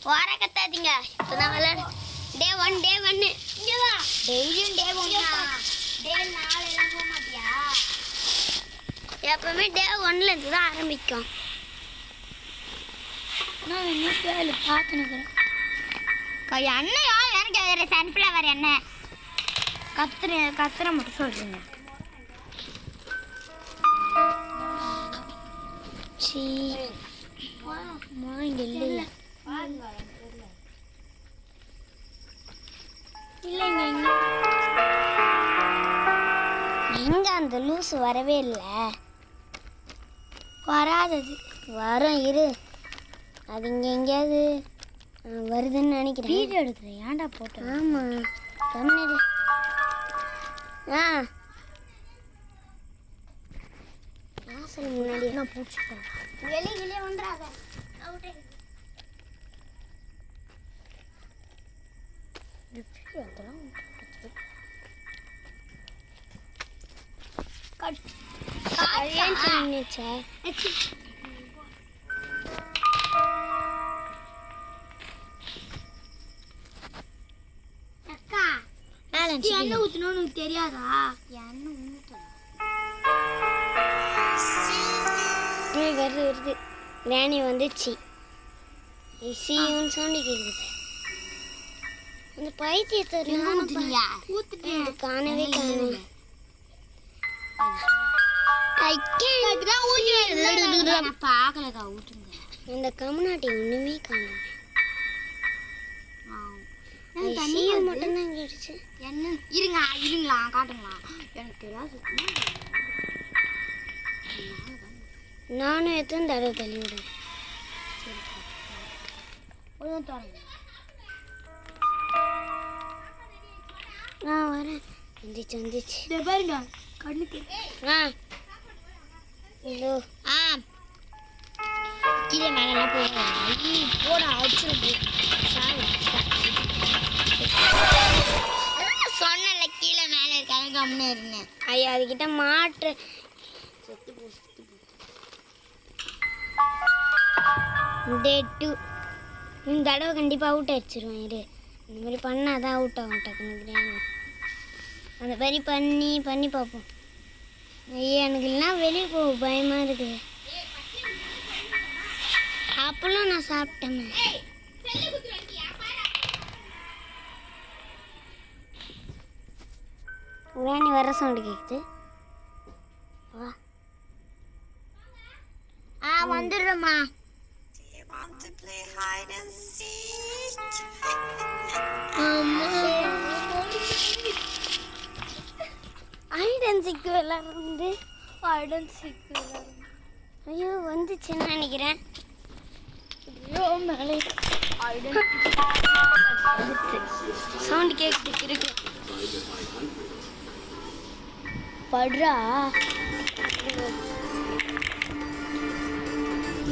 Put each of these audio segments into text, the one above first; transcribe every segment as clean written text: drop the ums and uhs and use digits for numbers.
வார கத்தாதீங்க. இப்பதான் விளையாடு. டே 1 இங்க வா. டெய்லியும் டே 1 டே 4 எல்லாம் போக மாட்டியா? எப்பவுமே டே 1ல இருந்து தான் ஆரம்பிக்கும். நான் இன்னும் வேலை பார்த்துனுக்குறேன். எண்ணெயா எனக்கு சன்ஃப்ளவர் எண்ணெய் கத்துற மட்டும் சொல்றீங்க. எங்க அந்த லூசு வரவே இல்லை. வராதது வரும் இரு. அது இங்கே எங்கேயாவது வருதுன்னு நினைக்கிறேன். வீடியோ எடுக்கிறேன். ஏன்டா போட்டேன்? ஆமாம் கம்மிடு. வாசல் முன்னாடி நான் பிடிச்சிப்பேன். வெளியே ஒன்றாக அதெல்லாம் எண்ணெய் ஊற்றணும்னு உனக்கு தெரியாதா? எண்ணெய் ஊற்றணும். வருது கிராணி வந்துச்சு. சவுண்டு கேட்குது. அந்த பைத்தியத்தை காணவே காணும். பார்க்கலக்கா ஊற்றுங்க. அந்த கம்நாட்டி ஒன்றுமே காணும். மட்டும்தான் கேட்டுச்சு. என்ன இருங்களா காட்டுங்களா? எனக்கு தெரியாது. நானும் எத்தனை தடவை தள்ளி விடுவேன். நான் வரேன். வந்துச்சு பாருங்க கண்ணுக்கு. இதோ கீழே மேலாம் போட அடிச்சிடும். சொன்னல கீழே மேலே இருக்காங்க கம்முன்னு இருந்தேன். ஐயா அதுக்கிட்ட மாற்று செத்து போ. டே 2 இந்த தடவை கண்டிப்பாக அவுட் அடிச்சிருவேன். இரு இந்த மாதிரி பண்ணாதான் அவுட் ஆகும் டக்குன்னு. அந்த மாதிரி பண்ணி பார்ப்போம். ஐயா எனக்கு இல்லைனா வெளியே போக பயமாக இருக்குது. அப்பெல்லாம் நான் சாப்பிட்டேன். வேணி வர சவுண்டு கேட்குது. வா வந்துடுறோம்மா. ஹைட் அண்ட் சீக் விளாடுறது. ஐயோ வந்துச்சுன்னு நினைக்கிறேன். மேலே சவுண்டு கேட்குது. இருக்கு படுறா.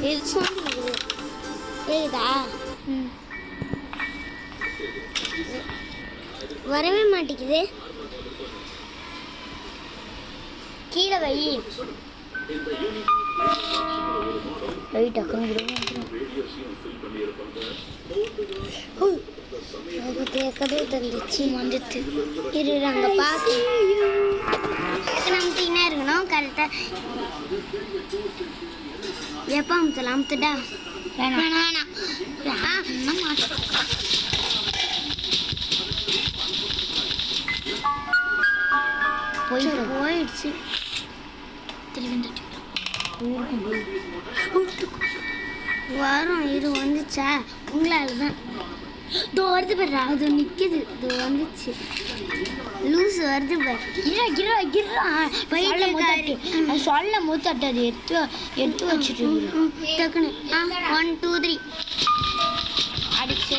இது சவுண்டு கேட்குதா? வரவே மாட்டேங்குது. கீழே வை. கதவு தந்துச்சு வந்துட்டு. இரு அங்கே பார்த்து அமுத்தினா இருக்கணும் கரெக்டாக. எப்போ அமுத்தலாம்? அமுத்துடா. வேணாம் போயிடுச்சு. வரும் இரு வந்துச்சா? உங்களால் தான். இதோ வருது பாரு. அது நிற்கிது. இது வந்துச்சு. லூஸ் வருது பாரு. சொல்ல மூத்தட்டு அது எடுத்து வச்சுட்டு டக்குன்னு 1 2 3 அடிச்சு